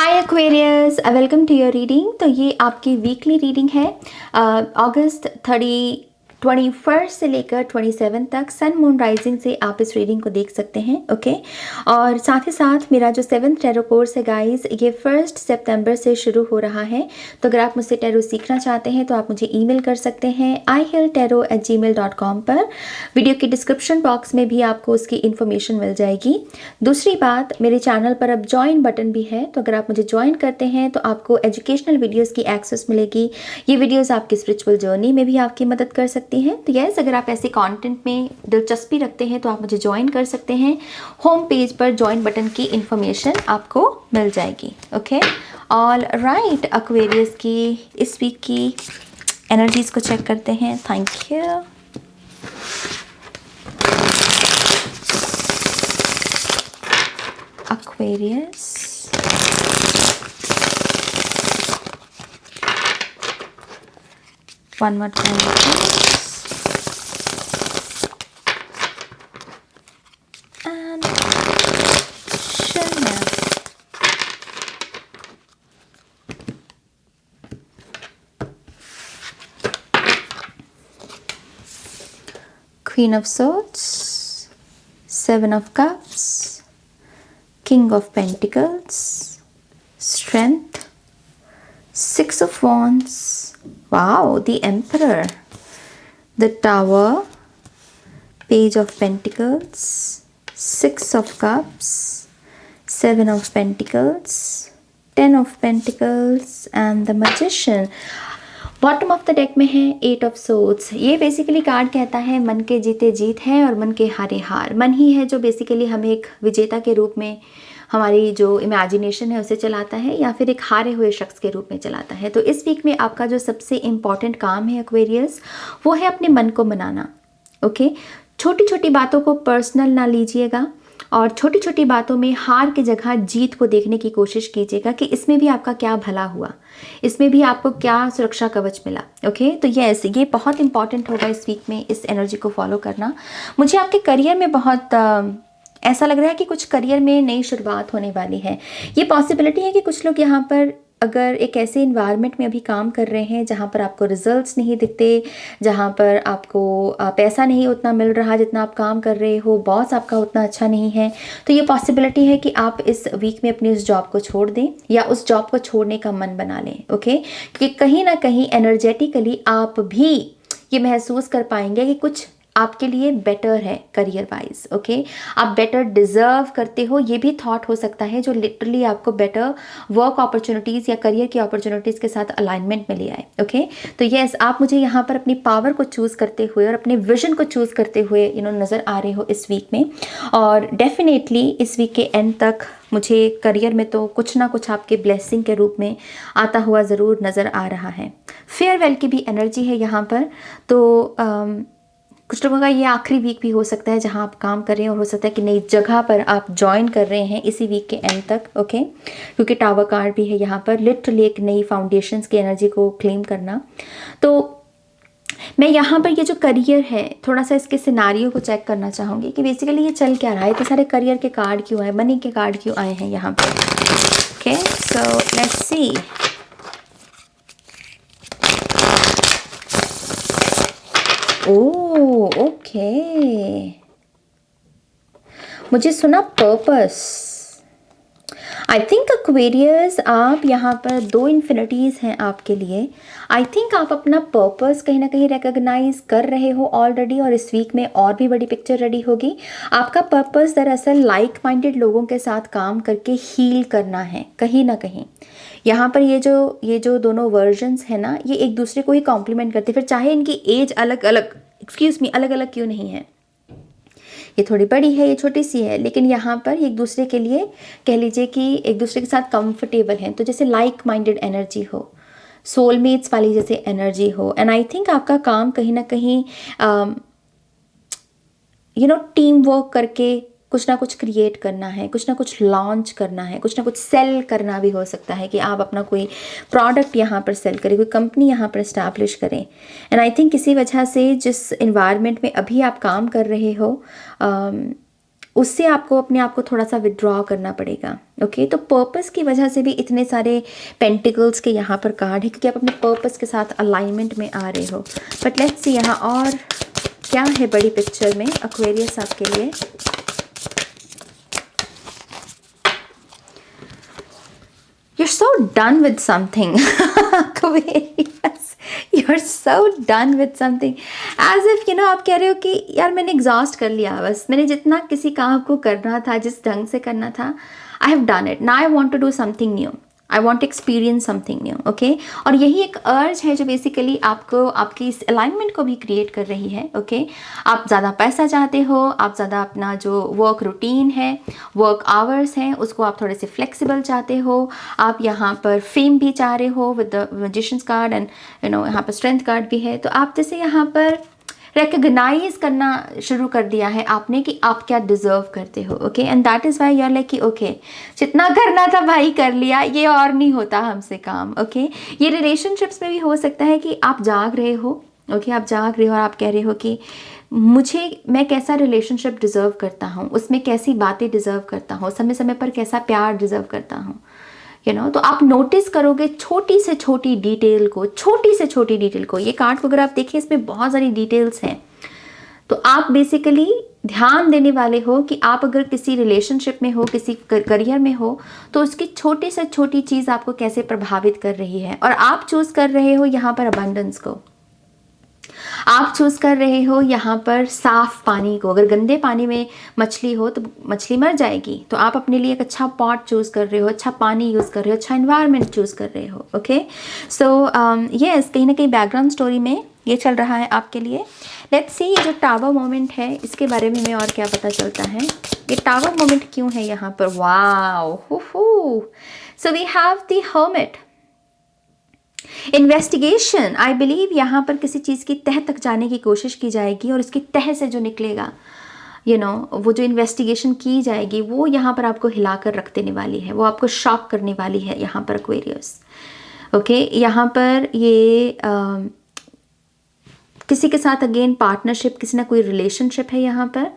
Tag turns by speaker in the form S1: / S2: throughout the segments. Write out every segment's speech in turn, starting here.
S1: Hi Aquarius, welcome to your reading. तो ये आपकी वीकली रीडिंग है अगस्त 21 से लेकर 27 तक सन मून राइजिंग से आप इस रीडिंग को देख सकते हैं। ओके और साथ ही साथ मेरा जो 7th टैरो कोर्स है गाइस, ये 1 सितंबर से शुरू हो रहा है। तो अगर आप मुझसे टैरो सीखना चाहते हैं तो आप मुझे ईमेल कर सकते हैं ihealtarot@gmail.com पर। वीडियो के डिस्क्रिप्शन बॉक्स में भी आपको उसकी इन्फॉर्मेशन मिल जाएगी। दूसरी बात, मेरे चैनल पर अब ज्वाइन बटन भी है, तो अगर आप मुझे ज्वाइन करते हैं तो आपको एजुकेशनल वीडियोस की एक्सेस मिलेगी। ये वीडियोस आपकी स्पिरिचुअल जर्नी में भी आपकी मदद कर सकती हैं। तो यस, अगर आप ऐसे कंटेंट में दिलचस्पी रखते हैं तो आप मुझे ज्वाइन कर सकते हैं। होम पेज पर ज्वाइन बटन की इन्फॉर्मेशन आपको मिल जाएगी। ओके ऑल राइट, एक्वेरियस की इस वीक की एनर्जीज को चेक करते हैं। Thank you. Aquarius, one more time please, and Shanya. Queen of Swords, Seven of Cups, King of Pentacles, Strength, Six of Wands, wow, the Emperor, the Tower, Page of Pentacles, Six of Cups, Seven of Pentacles, Ten of Pentacles and the Magician. Bottom of the deck में है 8 of swords. ये basically card कहता है मन के जीते जीत है और मन के हारे हार। मन ही है जो बेसिकली हमें एक विजेता के रूप में हमारी जो इमेजिनेशन है उसे चलाता है, या फिर एक हारे हुए शख्स के रूप में चलाता है। तो इस वीक में आपका जो सबसे इम्पॉर्टेंट काम है एक्वेरियस, वो है अपने मन को मनाना। ओके, छोटी छोटी बातों को पर्सनल ना लीजिएगा और छोटी छोटी बातों में हार की जगह जीत को देखने की कोशिश कीजिएगा कि इसमें भी आपका क्या भला हुआ, इसमें भी आपको क्या सुरक्षा कवच मिला। ओके, तो यस, ये बहुत इंपॉर्टेंट होगा इस वीक में इस एनर्जी को फॉलो करना। मुझे आपके करियर में बहुत ऐसा लग रहा है कि कुछ करियर में नई शुरुआत होने वाली है। ये पॉसिबिलिटी है कि कुछ लोग यहाँ पर अगर एक ऐसे इन्वायरमेंट में अभी काम कर रहे हैं जहाँ पर आपको रिजल्ट्स नहीं दिखते, जहाँ पर आपको पैसा नहीं उतना मिल रहा जितना आप काम कर रहे हो, बॉस आपका उतना अच्छा नहीं है, तो ये पॉसिबिलिटी है कि आप इस वीक में अपनी उस जॉब को छोड़ दें या उस जॉब को छोड़ने का मन बना लें। ओके, क्योंकि कहीं ना कहीं एनर्जेटिकली आप भी ये महसूस कर पाएंगे कि कुछ आपके लिए बेटर है करियर वाइज। ओके, आप बेटर डिजर्व करते हो, ये भी थॉट हो सकता है जो लिटरली आपको बेटर वर्क अपॉर्चुनिटीज़ या करियर की अपॉर्चुनिटीज़ के साथ अलाइनमेंट में ले आए। ओके, तो यस, आप मुझे यहाँ पर अपनी पावर को चूज़ करते हुए और अपने विजन को चूज़ करते हुए नज़र आ रहे हो इस वीक में। और डेफिनेटली इस वीक के एंड तक मुझे करियर में तो कुछ ना कुछ आपके ब्लेसिंग के रूप में आता हुआ ज़रूर नज़र आ रहा है। फेयरवेल की भी एनर्जी है यहाँ पर। तो कुछ लोगों का ये आखिरी वीक भी हो सकता है जहां आप काम कर रहे हैं, और हो सकता है कि नई जगह पर आप ज्वाइन कर रहे हैं इसी वीक के एंड तक। ओके, क्योंकि टावर कार्ड भी है यहाँ पर, लिटरली एक नई फाउंडेशंस की एनर्जी को क्लेम करना। तो मैं यहाँ पर ये जो करियर है, थोड़ा सा इसके सिनारियो को चेक करना चाहूँगी कि बेसिकली ये चल क्या रहा है। तो सारे करियर के कार्ड क्यों आए, मनी के कार्ड क्यों आए हैं यहाँ पर। Okay, so let's see. Oh okay, मुझे सुना पर्पस। आई थिंक एक्वेरियस, आप यहाँ पर 2 इन्फिनिटीज़ हैं आपके लिए। आई थिंक आप अपना पर्पस कहीं ना कहीं रिकॉग्नाइज कर रहे हो ऑलरेडी, और इस वीक में और भी बड़ी पिक्चर रेडी होगी। आपका पर्पस दरअसल लाइक माइंडेड लोगों के साथ काम करके हील करना है कहीं ना कहीं। यहाँ पर ये जो दोनों वर्जन्स हैं ना, ये एक दूसरे को ही कॉम्प्लीमेंट करते, फिर चाहे इनकी एज अलग अलग, एक्सक्यूज मी, अलग अलग क्यों नहीं है। ये थोड़ी बड़ी है, ये छोटी सी है, लेकिन यहाँ पर एक दूसरे के लिए कह लीजिए कि एक दूसरे के साथ कंफर्टेबल हैं। तो जैसे लाइक माइंडेड एनर्जी हो, सोलमेट्स वाली जैसे एनर्जी हो। एंड आई थिंक आपका काम कहीं ना कहीं टीम वर्क करके कुछ ना कुछ क्रिएट करना है, कुछ ना कुछ लॉन्च करना है, कुछ ना कुछ सेल करना भी हो सकता है कि आप अपना कोई प्रोडक्ट यहाँ पर सेल करें, कोई कंपनी यहाँ पर इस्टेब्लिश करें। एंड आई थिंक किसी वजह से जिस इन्वायरमेंट में अभी आप काम कर रहे हो, उससे आपको अपने आप को थोड़ा सा विड्रॉ करना पड़ेगा। ओके, तो पर्पस की वजह से भी इतने सारे पेंटिकल्स के यहाँ पर कार्ड है, क्योंकि आप अपने पर्पस के साथ अलाइनमेंट में आ रहे हो। बट लेट्स सी यहाँ और क्या है बड़ी पिक्चर में एक्वेरियस आपके लिए। You're so done with something. Aquarius, you're so done with something. As if you know, आप कह रहे हो कि यार मैंने एग्जॉस्ट कर लिया, बस मैंने जितना किसी काम को करना था, जिस ढंग से करना था, I have done it, now I want to do something new, I want experience something new. Okay, और यही एक अर्ज है जो बेसिकली आपको आपकी इस अलाइनमेंट को भी क्रिएट कर रही है। ओके, आप ज़्यादा पैसा चाहते हो, आप ज़्यादा अपना जो वर्क रूटीन है, वर्क आवर्स हैं, उसको आप थोड़े से फ्लेक्सिबल चाहते हो। आप यहाँ पर फेम भी चाह रहे हो with the magicians card and यहाँ पर स्ट्रेंथ कार्ड भी है। तो आप जैसे यहाँ पर रिकग्नाइज करना शुरू कर दिया है आपने कि आप क्या डिजर्व करते हो। Okay, and that is why you are like कि ओके जितना करना था भाई कर लिया, ये और नहीं होता हमसे काम। ओके, ये रिलेशनशिप्स में भी हो सकता है कि आप जाग रहे हो। ओके, आप जाग रहे हो और आप कह रहे हो कि मैं कैसा रिलेशनशिप डिज़र्व करता हूँ, उसमें कैसी बातें डिज़र्व करता हूँ, समय समय पर कैसा प्यार डिज़र्व करता हूँ। तो आप नोटिस करोगे छोटी से छोटी डिटेल को, छोटी से छोटी डिटेल को। ये कार्ड को अगर आप देखिए, इसमें बहुत सारी डिटेल्स हैं। तो आप बेसिकली ध्यान देने वाले हो कि आप अगर किसी रिलेशनशिप में हो, किसी करियर में हो, तो उसकी छोटी से छोटी चीज़ आपको कैसे प्रभावित कर रही है। और आप चूज़ कर रहे हो यहाँ पर अबंडेंस को, आप चूज़ कर रहे हो यहाँ पर साफ पानी को। अगर गंदे पानी में मछली हो तो मछली मर जाएगी। तो आप अपने लिए एक अच्छा पॉट चूज़ कर रहे हो, अच्छा पानी यूज़ कर रहे हो, अच्छा एनवायरनमेंट चूज़ कर रहे हो। ओके, सो यस, कहीं ना कहीं बैकग्राउंड स्टोरी में ये चल रहा है आपके लिए। लेट्स सी ये जो टावर मोमेंट है इसके बारे में और क्या पता चलता है। ये टावर मोमेंट क्यों है यहाँ पर? Wow, so we have the hermit. Investigation, I believe यहाँ पर किसी चीज़ की तह तक जाने की कोशिश की जाएगी और उसकी तह से जो निकलेगा वो जो इन्वेस्टिगेशन की जाएगी वो यहाँ पर आपको हिलाकर रख देने वाली है, वो आपको शॉक करने वाली है यहाँ पर एक्वेरियस। ओके, यहाँ पर ये किसी के साथ अगेन पार्टनरशिप, किसी ना कोई रिलेशनशिप है यहाँ पर,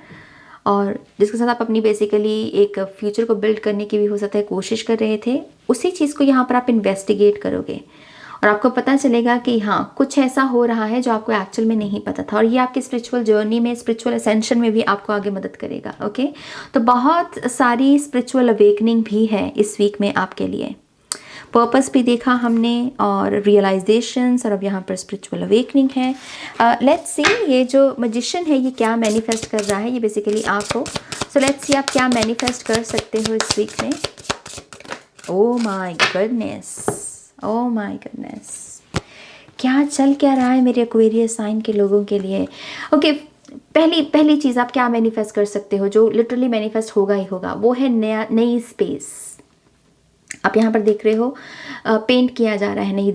S1: और जिसके साथ आप अपनी बेसिकली एक फ्यूचर को बिल्ड करने की भी हो सकता है कोशिश कर रहे थे। उसी चीज़ को यहाँ पर आप इन्वेस्टिगेट करोगे और आपको पता चलेगा कि हाँ, कुछ ऐसा हो रहा है जो आपको एक्चुअल में नहीं पता था, और ये आपकी स्पिरिचुअल जर्नी में, स्पिरिचुअल असेंशन में भी आपको आगे मदद करेगा। ओके, तो बहुत सारी स्पिरिचुअल अवेकनिंग भी है इस वीक में आपके लिए। पर्पस भी देखा हमने और रियलाइजेशंस, और अब यहाँ पर स्पिरिचुअल अवेकनिंग है। लेट्स सी ये जो मैजिशियन है ये क्या मैनिफेस्ट कर रहा है, ये बेसिकली आप हो। सो लेट्स सी आप क्या मैनिफेस्ट कर सकते हो इस वीक में। Oh my goodness, oh my goodness, क्या चल क्या रहा है मेरे एक्वेरियस साइन के लोगों के लिए। ओके, पहली चीज़ आप क्या मैनिफेस्ट कर सकते हो जो लिटरली मैनिफेस्ट होगा ही होगा, वो है नई स्पेस। आप यहाँ पर देख रहे हो पेंट किया जा रहा है, नई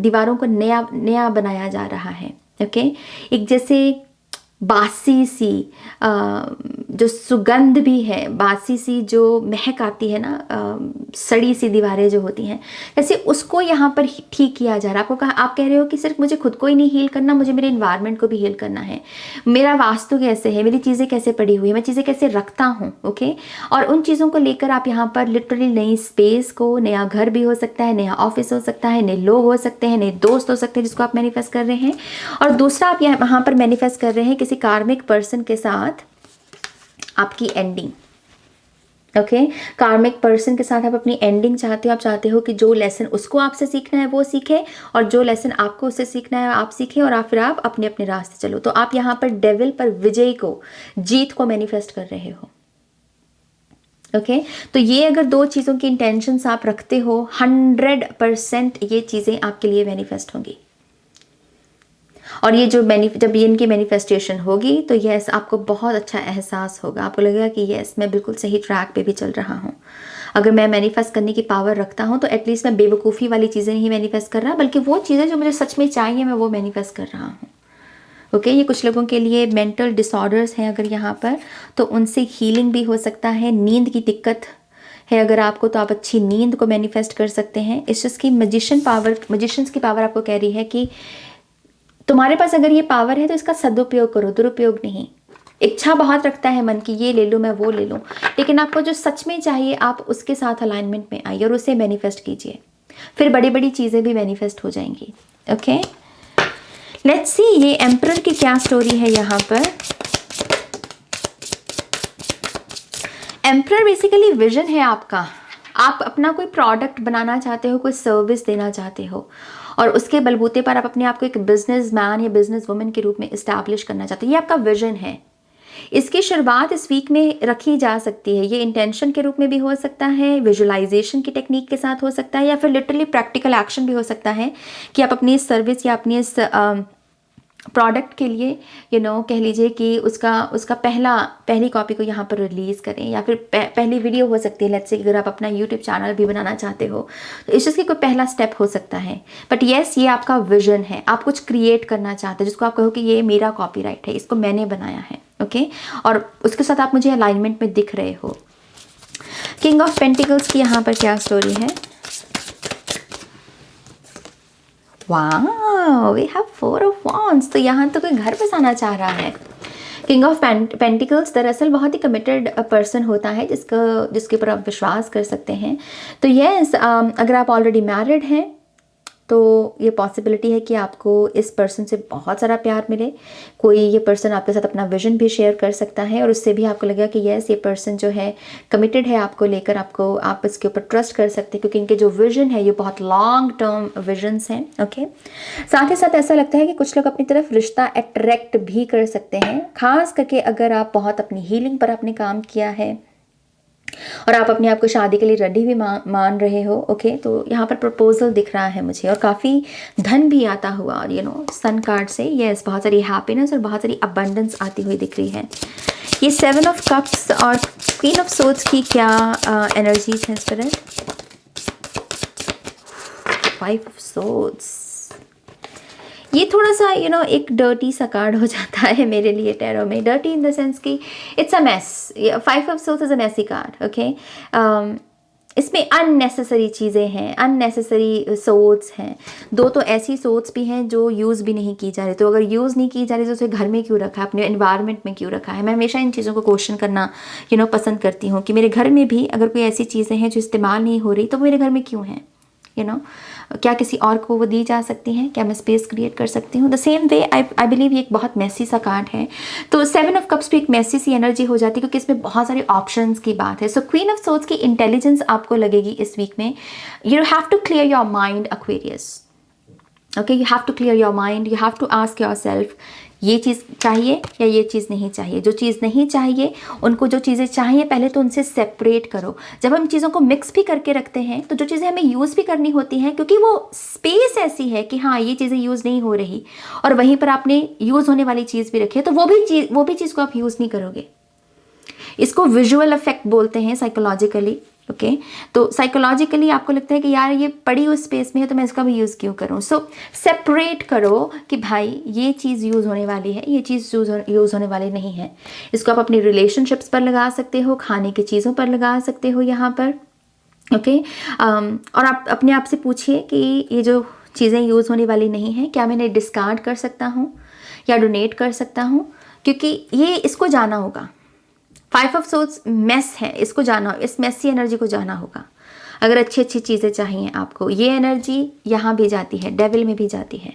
S1: दीवारों को नया बनाया जा रहा है। ओके, एक जैसे बासी सी जो सुगंध भी है, बासी सी जो महक आती है ना, सड़ी सी दीवारें जो होती हैं, जैसे उसको यहाँ पर ठीक किया जा रहा है। आप कह रहे हो कि सिर्फ मुझे खुद को ही नहीं हील करना, मुझे मेरे इन्वायरमेंट को भी हील करना है। मेरा वास्तु कैसे है, मेरी चीज़ें कैसे पड़ी हुई है, मैं चीज़ें कैसे रखता हूँ। ओके, और उन चीज़ों को लेकर आप यहाँ पर लिटरली नई स्पेस को, नया घर भी हो सकता है, नया ऑफिस हो सकता है, नए लोग हो सकते हैं, नए दोस्त हो सकते हैं जिसको आप मैनिफेस्ट कर रहे हैं। और दूसरा आप यहाँ पर मैनिफेस्ट कर रहे हैं किसी कार्मिक पर्सन के साथ आपकी एंडिंग। ओके, कार्मिक पर्सन के साथ आप अपनी एंडिंग चाहते हो। आप चाहते हो कि जो लेसन उसको आपसे सीखना है वो सीखे, और जो लेसन आपको उससे सीखना है आप सीखें, और फिर आप अपने अपने रास्ते चलो। तो आप यहाँ पर डेविल पर विजय को, जीत को मैनिफेस्ट कर रहे हो। ओके, तो ये अगर दो चीज़ों की इंटेंशंस आप रखते हो, 100% ये चीज़ें आपके लिए मैनिफेस्ट होंगी। और ये जब ये इनकी मैनिफेस्टेशन होगी तो यस, आपको बहुत अच्छा एहसास होगा। आपको लगेगा कि यस, मैं बिल्कुल सही ट्रैक पे भी चल रहा हूँ। अगर मैं मैनिफेस्ट करने की पावर रखता हूँ तो एटलीस्ट मैं बेवकूफ़ी वाली चीज़ें नहीं मैनिफेस्ट कर रहा, बल्कि वो चीज़ें जो मुझे सच में चाहिए मैं वो मैनिफेस्ट कर रहा हूँ। ओके, ये कुछ लोगों के लिए मेंटल डिसऑर्डर्स हैं अगर यहाँ पर, तो उनसे हीलिंग भी हो सकता है। नींद की दिक्कत है अगर आपको, तो आप अच्छी नींद को मैनिफेस्ट कर सकते हैं। इस चीज़ की मैजिशियंस की पावर आपको कह रही है कि तुम्हारे पास अगर ये पावर है तो इसका सदुपयोग करो, दुरुपयोग नहीं। इच्छा बहुत रखता है मन की, ये ले लूँ, मैं वो ले लूँ, लेकिन आपको जो सच में चाहिए आप उसके साथ अलाइनमेंट में आइए और उसे मैनिफेस्ट कीजिए, फिर बड़ी बड़ी चीज़ें भी मैनिफेस्ट हो जाएंगी। ओके, लेट्स सी ये एम्परर की क्या स्टोरी है यहाँ पर। एम्परर बेसिकली विजन है आपका। आप अपना कोई प्रोडक्ट बनाना चाहते हो, कोई सर्विस देना चाहते हो, और उसके बलबूते पर आप अपने आप को एक बिजनेस मैन या बिजनेस वुमेन के रूप में इस्टेब्लिश करना चाहते हो। ये आपका विजन है। इसकी शुरुआत इस वीक में रखी जा सकती है। ये इंटेंशन के रूप में भी हो सकता है, विजुअलाइजेशन की टेक्निक के साथ हो सकता है, या फिर लिटरली प्रैक्टिकल एक्शन भी हो सकता है कि आप अपनी इस सर्विस या अपनी इस प्रोडक्ट के लिए कह लीजिए कि उसका पहली कॉपी को यहाँ पर रिलीज़ करें, या फिर पहली वीडियो हो सकती है। लेट्स से अगर आप अपना यूट्यूब चैनल भी बनाना चाहते हो तो इस चीज़ की कोई पहला स्टेप हो सकता है। बट येस, ये आपका विजन है। आप कुछ क्रिएट करना चाहते हो जिसको आप कहो कि ये मेरा कॉपीराइट है, इसको मैंने बनाया है। ओके, और उसके साथ आप मुझे अलाइनमेंट में दिख रहे हो। किंग ऑफ पेंटिकल्स की यहाँ पर क्या स्टोरी है? वाह, वी हैव 4 ऑफ वॉन्ड्स। तो यहाँ तो कोई घर बसाना चाह रहा है। किंग ऑफ पेंटिकल्स दरअसल बहुत ही कमिटेड पर्सन होता है जिसके ऊपर आप विश्वास कर सकते हैं। तो यस, अगर आप ऑलरेडी मैरिड हैं तो ये पॉसिबिलिटी है कि आपको इस पर्सन से बहुत सारा प्यार मिले। कोई ये पर्सन आपके साथ अपना विजन भी शेयर कर सकता है और उससे भी आपको लगेगा कि यस, ये पर्सन जो है कमिटेड है आपको लेकर, आप इसके ऊपर ट्रस्ट कर सकते हैं क्योंकि इनके जो विजन है ये बहुत लॉन्ग टर्म विजन्स हैं। ओके, साथ ही साथ ऐसा लगता है कि कुछ लोग अपनी तरफ रिश्ता अट्रैक्ट भी कर सकते हैं, खास करके अगर आप बहुत अपनी हीलिंग पर आपने काम किया है और आप अपने आप को शादी के लिए रेडी भी मान रहे हो। ओके, तो यहाँ पर प्रपोजल दिख रहा है मुझे और काफ़ी धन भी आता हुआ, और सन कार्ड से यस, बहुत सारी हैप्पीनेस और बहुत सारी अबंडेंस आती हुई दिख रही है। ये 7 ऑफ कप्स और क्वीन ऑफ सोर्ड्स की क्या एनर्जीज हैं स्पिरिट? 5 ऑफ सोर्ड्स, ये थोड़ा सा एक डर्टी सा कार्ड हो जाता है मेरे लिए टैरो में। डर्टी इन द सेंस कि it's a mess. 5 of swords is a messy card. Okay, इसमें अननेसेसरी चीज़ें हैं, अननेसेसरी सोर्ड्स हैं। 2 तो ऐसी सोर्ड्स भी हैं जो यूज़ भी नहीं की जा रही। तो अगर यूज़ नहीं की जा रही तो उसे घर में क्यों रखा है, अपने एनवायरनमेंट में क्यों रखा है? मैं हमेशा इन चीज़ों को क्वेश्चन करना पसंद करती हूँ कि मेरे घर में भी अगर कोई ऐसी चीज़ें हैं जो इस्तेमाल नहीं हो रही तो मेरे घर में क्यों हैं? क्या किसी और को वो दी जा सकती हैं? क्या मैं स्पेस क्रिएट कर सकती हूँ? The same way I believe ये एक बहुत मैसी सा कार्ड है। तो 7 ऑफ कप्स भी एक मैसी सी एनर्जी हो जाती है क्योंकि इसमें बहुत सारे ऑप्शंस की बात है। सो क्वीन ऑफ सोर्ड्स की इंटेलिजेंस आपको लगेगी इस वीक में। You have to clear your mind Aquarius. Okay, you have to clear your mind, you have to ask yourself, ये चीज़ चाहिए या ये चीज़ नहीं चाहिए। जो चीज़ नहीं चाहिए, उनको जो चीज़ें चाहिए पहले तो उनसे सेपरेट करो। जब हम चीज़ों को मिक्स भी करके रखते हैं तो जो चीज़ें हमें यूज़ भी करनी होती हैं क्योंकि वो स्पेस ऐसी है कि हाँ, ये चीज़ें यूज़ नहीं हो रही और वहीं पर आपने यूज़ होने वाली चीज़ भी रखी है, तो वो भी चीज़ को आप यूज़ नहीं करोगे। इसको विजुअल इफेक्ट बोलते हैं साइकोलॉजिकली। ओके, तो साइकोलॉजिकली आपको लगता है कि यार ये पड़ी हुई स्पेस में है तो मैं इसका भी यूज़ क्यों करूँ। सो सेपरेट करो कि भाई ये चीज़ यूज़ होने वाली है, ये चीज़ यूज़ होने वाली नहीं है। इसको आप अपनी रिलेशनशिप्स पर लगा सकते हो, खाने की चीज़ों पर लगा सकते हो यहाँ पर। ओके, और आप अपने आप से पूछिए कि ये जो चीज़ें यूज़ होने वाली नहीं हैं, क्या मैं इन्हें डिस्कार्ड कर सकता हूँ या डोनेट कर सकता हूँ? क्योंकि ये इसको जाना होगा। 5 ऑफ सोर्ड्स मेस है, इसको जाना, इस मेसी एनर्जी को जाना होगा। अगर अच्छी अच्छी चीज़ें चाहिए आपको, ये एनर्जी यहाँ भी जाती है, डेविल में भी जाती है।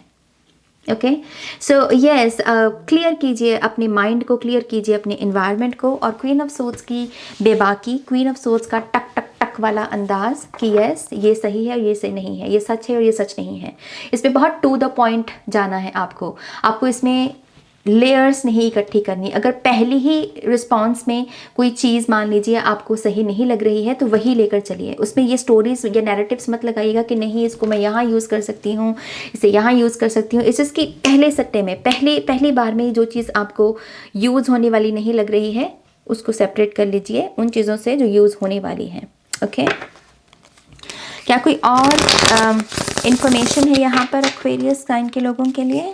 S1: ओके, सो यस, क्लियर कीजिए अपने माइंड को, क्लियर कीजिए अपने इन्वायरमेंट को। और क्वीन ऑफ सोर्ड्स की बेबाकी, क्वीन ऑफ सोर्ड्स का टक टक टक वाला अंदाज कि यस, ये सही है और ये सही नहीं है, ये सच है और ये सच नहीं है। इसमें बहुत टू द पॉइंट जाना है आपको इसमें लेयर्स नहीं इकट्ठी करनी। अगर पहली ही रिस्पॉन्स में कोई चीज़ मान लीजिए आपको सही नहीं लग रही है तो वही लेकर चलिए। उसमें ये स्टोरीज या नैरेटिव्स मत लगाइएगा कि नहीं इसको मैं यहाँ यूज़ कर सकती हूँ, इसे यहाँ यूज़ कर सकती हूँ। इस कि पहले सट्टे में पहली बार में जो चीज़ आपको यूज़ होने वाली नहीं लग रही है उसको सेपरेट कर लीजिए उन चीज़ों से जो यूज़ होने वाली हैं। ओके, क्या कोई और इंफॉर्मेशन है यहाँ पर एक्वेरियस साइन के लोगों के लिए?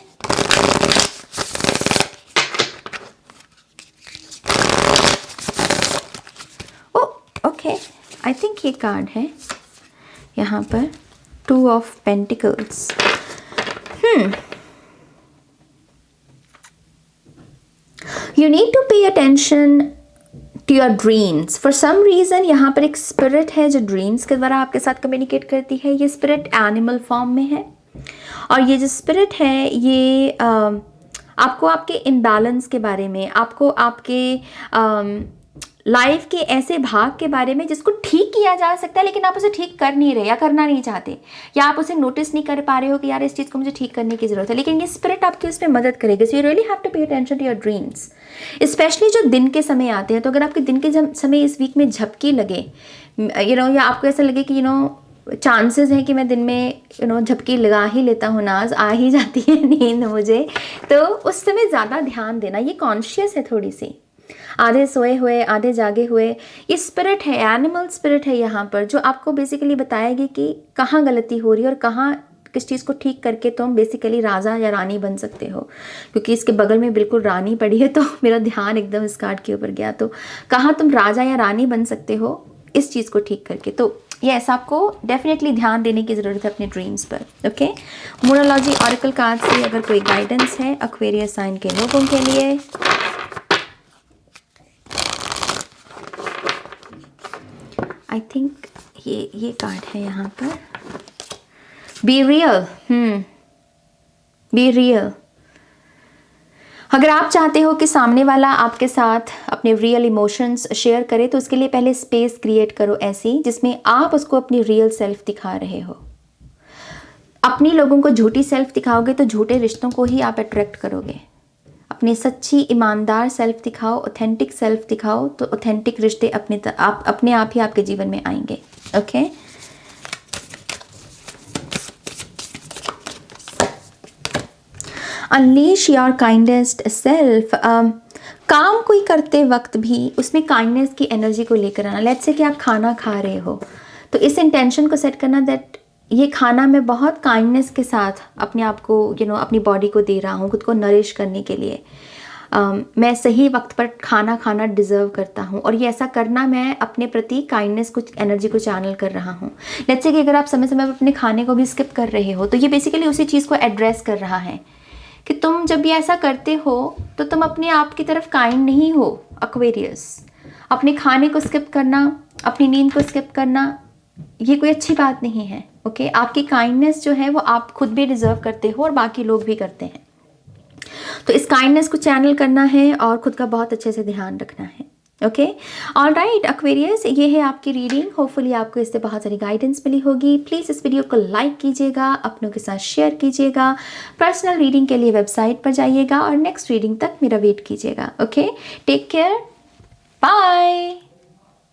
S1: ओके, आई थिंक ये कार्ड है यहाँ पर 2 of pentacles. You need to pay attention to your dreams. For some reason यहाँ पर एक स्पिरिट है जो ड्रीम्स के द्वारा आपके साथ कम्युनिकेट करती है। ये स्पिरिट एनिमल फॉर्म में है और ये जो स्पिरिट है ये आपको आपके इम्बैलेंस के बारे में, आपको आपके लाइफ के ऐसे भाग के बारे में जिसको ठीक किया जा सकता है लेकिन आप उसे ठीक कर नहीं रहे या करना नहीं चाहते, या आप उसे नोटिस नहीं कर पा रहे हो कि यार इस चीज़ को मुझे ठीक करने की ज़रूरत है, लेकिन ये स्पिरिट आपकी उसमें मदद करेगी। So you really have to pay attention to your dreams, specially जो दिन के समय आते हैं। तो अगर आपके दिन के समय इस वीक में झपकी लगे, या आपको ऐसा लगे कि चांसेस हैं कि मैं दिन में झपकी लगा ही लेता हूँ, नाज आ ही जाती है नींद मुझे, तो उस समय ज़्यादा ध्यान देना। ये कॉन्शियस है थोड़ी सी, आधे सोए हुए आधे जागे हुए। ये स्पिरिट है, एनिमल स्पिरिट है यहाँ पर, जो आपको बेसिकली बताएगी कि कहाँ गलती हो रही है और कहाँ किस चीज़ को ठीक करके तुम बेसिकली राजा या रानी बन सकते हो। क्योंकि इसके बगल में बिल्कुल रानी पड़ी है तो मेरा ध्यान एकदम इस कार्ड के ऊपर गया। तो कहाँ तुम राजा या रानी बन सकते हो इस चीज़ को ठीक करके। तो यस, आपको डेफिनेटली ध्यान देने की ज़रूरत है अपने ड्रीम्स पर। ओके, मोनोलॉजी ऑरेकल कार्ड से अगर कोई गाइडेंस है एक्वेरियस साइन के लोगों के लिए। आई थिंक ये कार्ड है यहाँ पर, बी रियल। Be real. अगर आप चाहते हो कि सामने वाला आपके साथ अपने रियल इमोशंस शेयर करे तो उसके लिए पहले स्पेस क्रिएट करो ऐसी जिसमें आप उसको अपनी रियल सेल्फ दिखा रहे हो। अपनी लोगों को झूठी सेल्फ दिखाओगे तो झूठे रिश्तों को ही आप अट्रैक्ट करोगे। अपनी सच्ची ईमानदार सेल्फ दिखाओ, ऑथेंटिक सेल्फ दिखाओ, तो ऑथेंटिक रिश्ते अपने आप ही आपके जीवन में आएंगे। Okay, unleash your kindest self. काम कोई करते वक्त भी उसमें काइंडनेस की एनर्जी को लेकर आना। लेट्स से कि आप खाना खा रहे हो तो इस इंटेंशन को सेट करना दैट ये खाना मैं बहुत काइंडनेस के साथ अपने आप को अपनी बॉडी को दे रहा हूँ, खुद को नरिश करने के लिए। मैं सही वक्त पर खाना खाना डिज़र्व करता हूँ और ये ऐसा करना मैं अपने प्रति काइंडनेस कुछ एनर्जी को चैनल कर रहा हूँ। लेट्स से कि अगर आप समय समय पर अपने खाने को भी स्किप कर रहे हो तो ये बेसिकली उसी चीज़ को एड्रेस कर रहा है कि तुम जब ये ऐसा करते हो तो तुम अपने आप की तरफ काइंड नहीं हो। एक्वेरियस, अपने खाने को स्किप करना, अपनी नींद को स्किप करना, ये कोई अच्छी बात नहीं है। ओके, आपकी काइंडनेस जो है वो आप खुद भी डिज़र्व करते हो और बाकी लोग भी करते हैं। तो इस काइंडनेस को चैनल करना है और खुद का बहुत अच्छे से ध्यान रखना है। ओके, ऑल राइट एक्वेरियस, ये है आपकी रीडिंग। होपफुली आपको इससे बहुत सारी गाइडेंस मिली होगी। प्लीज़ इस वीडियो को लाइक कीजिएगा, अपनों के साथ शेयर कीजिएगा। पर्सनल रीडिंग के लिए वेबसाइट पर जाइएगा और नेक्स्ट रीडिंग तक मेरा वेट कीजिएगा। Okay, take care, bye.